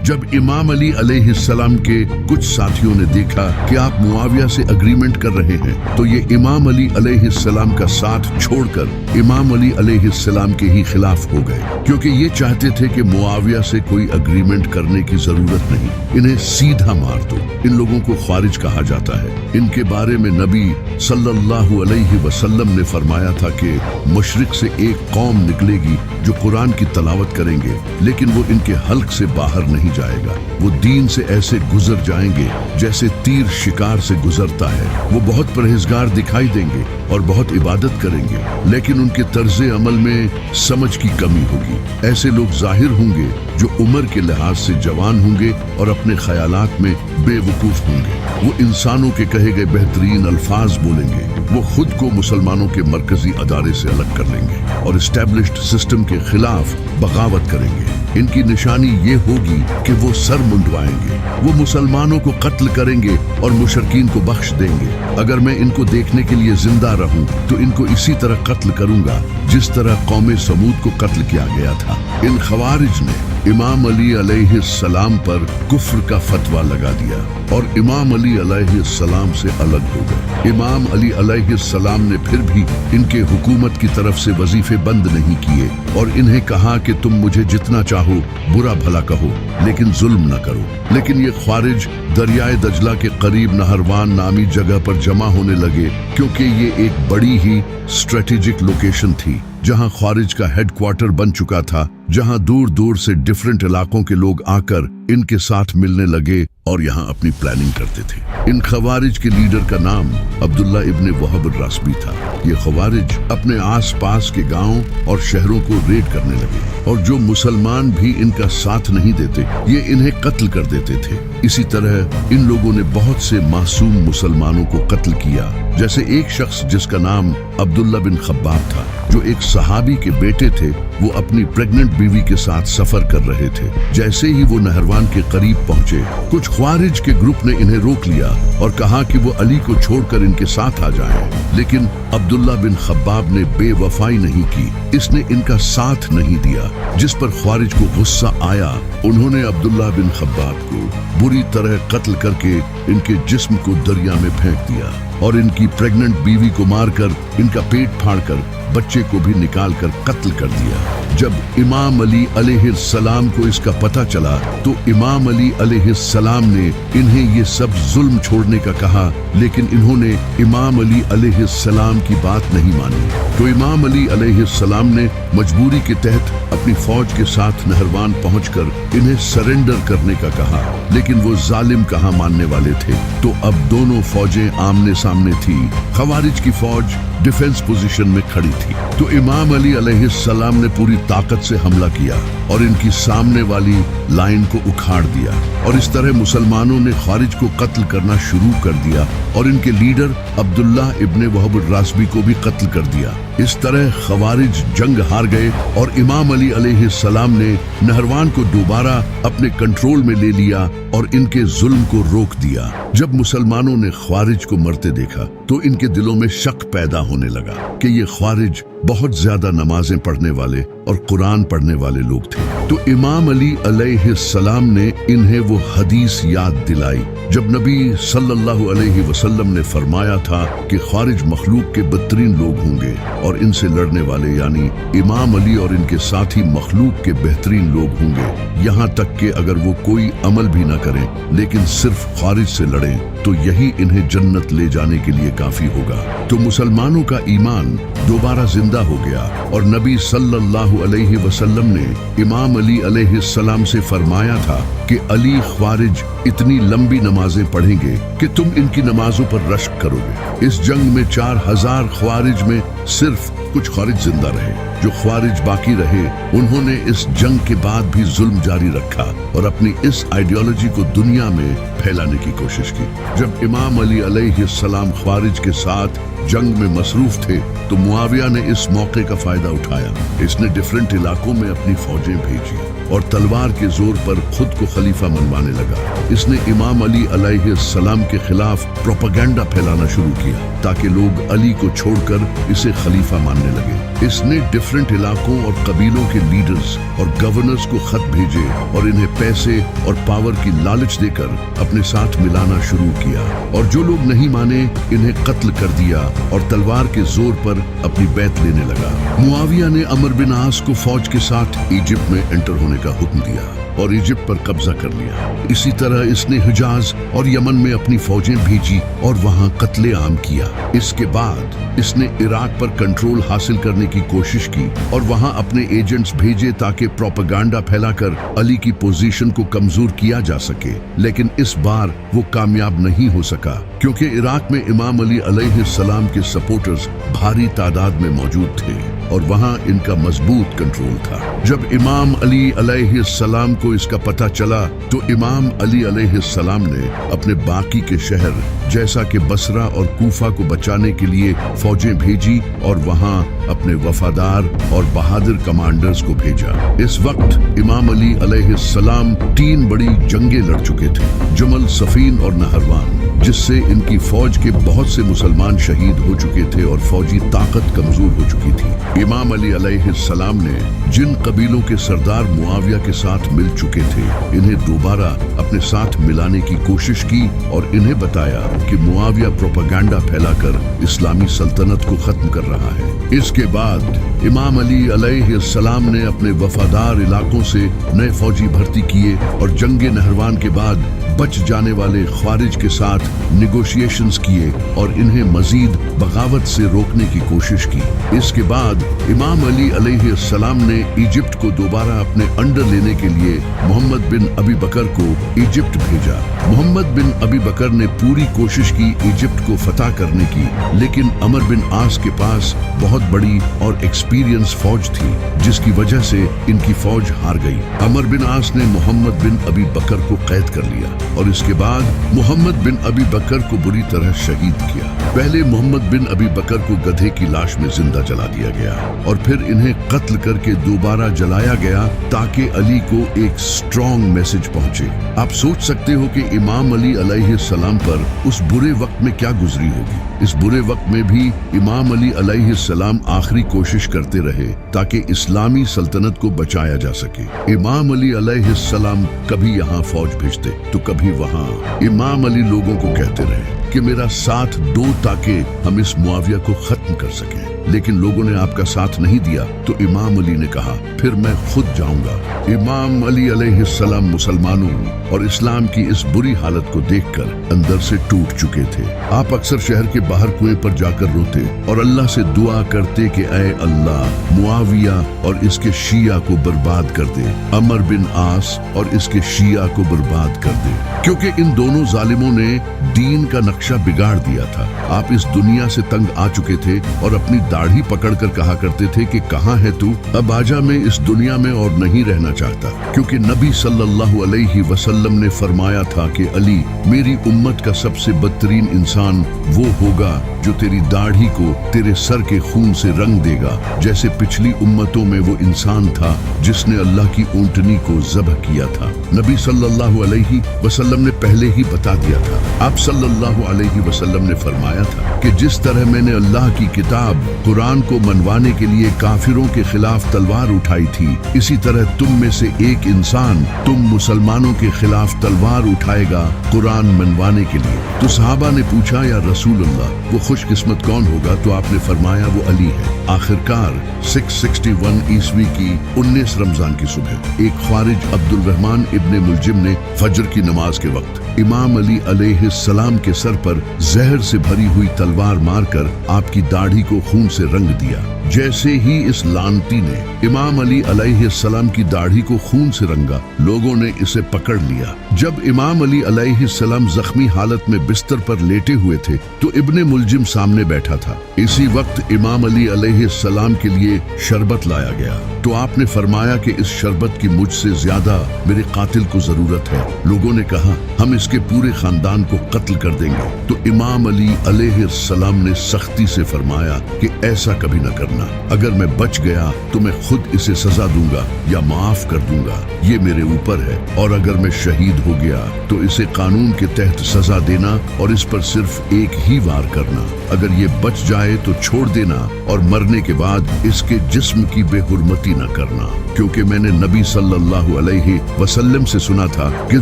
جب امام علی علیہ السلام کے کچھ ساتھیوں نے دیکھا کہ آپ معاویہ سے اگریمنٹ کر رہے ہیں تو یہ امام علی علیہ السلام کا ساتھ چھوڑ کر امام علی علیہ السلام کے ہی خلاف ہو گئے، کیونکہ یہ چاہتے تھے کہ معاویہ سے کوئی اگریمنٹ کرنے کی ضرورت نہیں، انہیں سیدھا مار دو۔ ان لوگوں کو خوارج کہا جاتا ہے۔ ان کے بارے میں نبی صلی اللہ علیہ وسلم نے فرمایا تھا کہ مشرق سے ایک قوم نکلے گی جو قرآن کی تلاوت کریں گے لیکن وہ ان کے حلق سے باہر نہیں جائے گا، وہ دین سے ایسے گزر جائیں گے جیسے تیر شکار سے گزرتا ہے، وہ بہت پرہیزگار دکھائی دیں گے اور بہت عبادت کریں گے لیکن ان کے طرز عمل میں سمجھ کی کمی ہوگی۔ ایسے لوگ ظاہر ہوں گے جو عمر کے لحاظ سے جوان ہوں گے اور اپنے خیالات میں بے وقوف ہوں گے، وہ انسانوں کے کہے گئے بہترین الفاظ بولیں گے، وہ خود کو مسلمانوں کے مرکزی ادارے سے الگ کر لیں گے اور اسٹیبلشڈ سسٹم کے خلاف بغاوت کریں گے۔ ان کی نشانی یہ ہوگی کہ وہ سر منڈوائیں گے، وہ مسلمانوں کو قتل کریں گے اور مشرکین کو بخش دیں گے۔ اگر میں ان کو دیکھنے کے لیے زندہ رہوں تو ان کو اسی طرح قتل کروں گا جس طرح قوم سمود کو قتل کیا گیا تھا۔ ان خوارج نے امام علی علیہ السلام پر کفر کا فتویٰ لگا دیا اور امام علی علیہ السلام سے الگ ہو گئے۔ امام علی علیہ السلام نے پھر بھی ان کے حکومت کی طرف سے وظیفے بند نہیں کیے اور انہیں کہا کہ تم مجھے جتنا چاہو برا بھلا کہو لیکن ظلم نہ کرو۔ لیکن یہ خوارج دریائے دجلہ کے قریب نہروان نامی جگہ پر جمع ہونے لگے، کیونکہ یہ ایک بڑی ہی اسٹریٹجک لوکیشن تھی جہاں خوارج کا ہیڈ کوارٹر بن چکا تھا، جہاں دور دور سے ڈیفرنٹ علاقوں کے لوگ آ کر ان کے ساتھ ملنے لگے اور یہاں اپنی پلاننگ کرتے تھے۔ ان خوارج کے لیڈر کا نام عبداللہ ابن وہب الراسبی تھا۔ یہ خوارج اپنے آس پاس کے گاؤں اور شہروں کو ریڈ کرنے لگے اور جو مسلمان بھی ان کا ساتھ نہیں دیتے یہ انہیں قتل کر دیتے تھے۔ اسی طرح ان لوگوں نے بہت سے معصوم مسلمانوں کو قتل کیا، جیسے ایک شخص جس کا نام عبداللہ بن خباب تھا، جو ایک صحابی کے بیٹے تھے۔ وہ اپنی پریگننٹ بیوی کے ساتھ سفر کر رہے تھے۔ جیسے ہی وہ نہروان کے قریب پہنچے کچھ خوارج کے گروپ نے انہیں روک لیا اور کہا کہ وہ علی کو چھوڑ کر ان کے ساتھ آ جائیں، لیکن عبداللہ بن خباب نے بے وفائی نہیں کی، اس نے ان کا ساتھ نہیں دیا، جس پر خوارج کو غصہ آیا۔ انہوں نے عبداللہ بن خباب کو بری طرح قتل کر کے ان کے جسم کو دریا میں پھینک دیا اور ان کی پریگننٹ بیوی کو مار کر ان کا پیٹ پھاڑ کر بچے کو بھی نکال کر قتل کر دیا۔ جب امام علی علیہ السلام کو اس کا پتہ چلا تو امام علی علیہ السلام نے انہیں یہ سب ظلم چھوڑنے کا کہا، لیکن انہوں نے امام علی علیہ السلام کی بات نہیں مانی۔ تو امام علی علیہ السلام نے مجبوری کے تحت اپنی فوج کے ساتھ نہروان پہنچ کر انہیں سرنڈر کرنے کا کہا، لیکن وہ ظالم کہاں ماننے والے تھے۔ تو اب دونوں فوجیں آمنے سامنے تھی۔ خوارج کی فوج ڈیفنس پوزیشن میں کھڑی تھی تو امام علی علیہ السلام نے پوری طاقت سے حملہ کیا اور ان کی سامنے والی لائن کو اکھاڑ دیا، اور اس طرح مسلمانوں نے خوارج کو قتل کرنا شروع کر دیا اور ان کے لیڈر عبداللہ ابن وہب الراسبی کو بھی قتل کر دیا۔ اس طرح خوارج جنگ ہار گئے اور امام علی علیہ السلام نے نہروان کو دوبارہ اپنے کنٹرول میں لے لیا اور ان کے ظلم کو روک دیا۔ جب مسلمانوں نے خوارج کو مرتے دیکھا تو ان کے دلوں میں شک پیدا ہونے لگا کہ یہ خوارج بہت زیادہ نمازیں پڑھنے والے اور قرآن پڑھنے والے لوگ تھے۔ تو امام علی علیہ السلام نے انہیں وہ حدیث یاد دلائی جب نبی صلی اللہ علیہ وسلم نے فرمایا تھا کہ خوارج مخلوق کے بدترین لوگ ہوں گے اور ان سے لڑنے والے یعنی امام علی اور ان کے ساتھی مخلوق کے بہترین لوگ ہوں گے، یہاں تک کہ اگر وہ کوئی عمل بھی نہ کریں لیکن صرف خوارج سے لڑیں تو یہی انہیں جنت لے جانے کے لیے کافی ہوگا۔ تو مسلمانوں کا ایمان دوبارہ زندہ ہو گیا اور نبی صلی اللہ علیہ وسلم نے امام علی علیہ السلام سے فرمایا تھا کہ علی خوارج اتنی لمبی نمازیں پڑھیں گے کہ تم ان کی نمازوں پر رشک کرو گے۔ اس جنگ میں 4000 خوارج میں صرف کچھ خوارج زندہ رہے۔ جو خوارج باقی رہے انہوں نے اس جنگ کے بعد بھی ظلم جاری رکھا اور اپنی اس آئیڈیالوجی کو دنیا میں پھیلانے کی کوشش کی۔ جب امام علی علیہ السلام خوارج کے ساتھ जंग में मसरूफ थे तो मुआविया ने इस मौके का फायदा उठाया। इसने डिफरेंट इलाकों में अपनी फौजें भेजी और तलवार के जोर पर खुद को खलीफा मनवाने लगा। इसने इमाम अली अलैहिस्सलाम के खिलाफ प्रोपेगेंडा फैलाना शुरू किया ताकि लोग अली को छोड़कर इसे खलीफा मानने लगे। इसने डिफरेंट इलाकों और कबीलों के लीडर्स और गवर्नर्स को खत भेजे और इन्हें पैसे और पावर की लालच देकर अपने साथ मिलाना शुरू किया, और जो लोग नहीं माने इन्हें कत्ल कर दिया और तलवार के जोर पर अपनी बैत लेने लगा। मुआविया ने अमर बिन आस को फौज के साथ इजिप्ट में एंटर होने का हुक्म दिया और इजिप्ट पर कब्जा कर लिया। इसी तरह इसने हिजाज और यमन में अपनी फौजें भेजी और वहां कत्ले आम किया। इसके बाद इसने इराक पर कंट्रोल हासिल करने की कोशिश की और वहां अपने एजेंट्स भेजे ताकि प्रोपेगेंडा फैलाकर अली की पोजीशन को कमजोर किया जा सके, लेकिन इस बार वो कामयाब नहीं हो सका क्योंकि इराक में इमाम अली अलैहिस्सलाम के सपोर्टर्स भारी तादाद में मौजूद थे और वहां इनका मजबूत कंट्रोल था। जब इमाम अली अलैहिस्सलाम को इसका पता चला तो इमाम अली अलैहिस्सलाम ने अपने बाकी के शहर जैसा कि बसरा और कूफा को बचाने के लिए फौजें भेजी और वहां अपने वफादार और बहादुर कमांडर्स को भेजा। इस वक्त इमाम अली अलैहिस्सलाम 3 बड़ी जंगें लड़ चुके थे, जमल, सफीन और नहरवान, जिससे इनकी फौज के बहुत से मुसलमान शहीद हो चुके थे और फौजी ताकत कमजोर हो चुकी थी। इमाम अली अलैहिस्सलाम ने जिन कबीलों के सरदार मुआविया के साथ मिल चुके थे इन्हें दोबारा अपने साथ मिलाने की कोशिश की और इन्हें बताया कि मुआविया प्रोपेगेंडा फैलाकर इस्लामी सल्तनत को खत्म कर रहा है। इसके बाद इमाम अली अलैहिस्सलाम ने अपने वफादार इलाकों से नए फौजी भर्ती किए और जंगे नहरवान के बाद बच जाने वाले ख्वारिज के साथ निगोशिएशंस किए और इन्हें मजीद बगावत से रोकने की कोशिश की। इसके बाद इमाम अली अलैहिस्सलाम ने इजिप्ट को दोबारा अपने अंडर लेने के लिए मोहम्मद बिन अबी बकर को इजिप्ट भेजा। मोहम्मद बिन अबी बकर ने पूरी कोशिश की इजिप्ट को फतह करने की, लेकिन अमर बिन आस के पास बहुत बड़ी और एक्सपीरियंस फौज थी जिसकी वजह से इनकी फौज हार गई। अमर बिन आस ने मोहम्मद बिन अबी बकर को कैद कर लिया और इसके बाद मोहम्मद बिन अबी बकर को बुरी तरह शहीद किया। पहले मोहम्मद बिन अबी बकर को गधे की लाश में जिंदा जला दिया गया और फिर इन्हें कत्ल करके दोबारा जलाया गया ताकि अली को एक स्ट्रॉन्ग मैसेज पहुंचे। आप सोच सकते हो कि इमाम अली अलैहिस्सलाम पर उस बुरे वक्त में क्या गुजरी होगी। इस बुरे वक्त में भी इमाम अली अलैहिस्सलाम आखिरी कोशिश करते रहे ताकि इस्लामी सल्तनत को बचाया जा सके। इमाम अली अलैहिस्सलाम कभी यहाँ फौज भेजते तो कभी वहाँ। इमाम अली लोगों को कहते रहे कि मेरा साथ दो ताकि हम इस मुआविया को खत्म कर सकें, लेकिन लोगों ने आपका साथ नहीं दिया तो इमाम अली ने कहा फिर मैं खुद जाऊंगा। इमाम अली अलैहिस्सलाम मुसलमानों और इस्लाम की इस बुरी हालत को देखकर अंदर से टूट चुके थे। आप अक्सर शहर के बाहर कुएं पर जाकर रोते और अल्लाह से दुआ करते कि ऐ अल्लाह मुआविया और इसके शिया को बर्बाद कर दे, अमर बिन आस और इसके शिया को बर्बाद कर दे, क्योंकि इन दोनों जालिमों ने दीन का नक्शा बिगाड़ दिया था। आप इस दुनिया से तंग आ चुके थे और अपनी दाढ़ी पकड़कर कहा करते थे कि कहाँ है तू, अब आजा, मैं इस दुनिया में और नहीं रहना चाहता, क्योंकि नबी सल्लल्लाहु अलैहि वसल्लम ने फरमाया था कि अली मेरी उम्मत का सबसे बदतरीन इंसान वो होगा जो तेरी दाढ़ी को तेरे सर के खून से रंग देगा, जैसे पिछली उम्मतों में वो इंसान था जिसने अल्लाह की ऊंटनी को ज़ब्ह किया था। नबी सल्लल्लाहु अलैहि वसल्लम ने पहले ही बता दिया था। आप सल्लल्लाहु अलैहि वसल्लम ने फरमाया था कि जिस तरह मैंने अल्लाह की किताब कुरान को मनवाने के लिए काफिरों के खिलाफ तलवार उठाई थी, इसी तरह तुम में से एक इंसान तुम मुसलमानों के खिलाफ तलवार उठाएगा कुरान मनवाने के लिए। तो सहाबा ने पूछा, या रसूल अल्लाह, वो खुशकिस्मत कौन होगा? तो आपने फरमाया वो अली है। आखिरकार 661 ईस्वी की 19 रमजान की सुबह एक ख्वारिज अब्दुल रहमान इब्ने मुलजिम ने फजर की नमाज के वक्त इमाम अली अलैहिस्सलाम के सर पर जहर से भरी हुई तलवार मारकर आपकी दाढ़ी को खून से रंग दिया। जैसे ही इस लानती ने इमाम अली अलैहिस्सलाम की दाढ़ी को खून से रंगा, लोगों ने इसे पकड़ लिया। जब इमाम अली अलैहिस्सलाम जख्मी हालत में बिस्तर पर लेटे हुए थे तो इब्ने मुलजिम सामने बैठा था। इसी वक्त इमाम अली अलैहिस्सलाम के लिए शरबत लाया गया तो आपने फरमाया कि इस शरबत की मुझसे ज्यादा मेरे कातिल को जरूरत है। लोगों ने कहा हम इसके पूरे खानदान को कत्ल कर देंगे। तो इमाम अली अलैहिस्सलाम ने सख्ती से फरमाया कि ऐसा कभी न करना। अगर मैं बच गया तो मैं खुद इसे सजा दूंगा या माफ कर दूंगा, ये मेरे ऊपर है। और अगर मैं शहीद हो गया तो इसे कानून के तहत सजा देना और इस पर सिर्फ एक ही वार करना। अगर ये बच जाए तो छोड़ देना और मरने के बाद इसके जिस्म की बेहुरमती न करना, क्योंकि मैंने नबी सल्लल्लाहु अलैहि वसल्लम से सुना था कि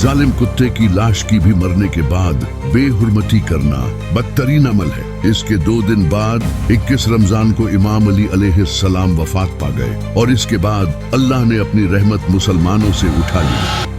जालिम कुत्ते की लाश की भी मरने के बाद बेहुरमती करना बदतरीन अमल है। इसके 2 दिन बाद 21 रमजान को इमाम अली अलैहिस्सलाम वफात पा गए और इसके बाद अल्लाह ने अपनी रहमत मुसलमानों से उठा ली।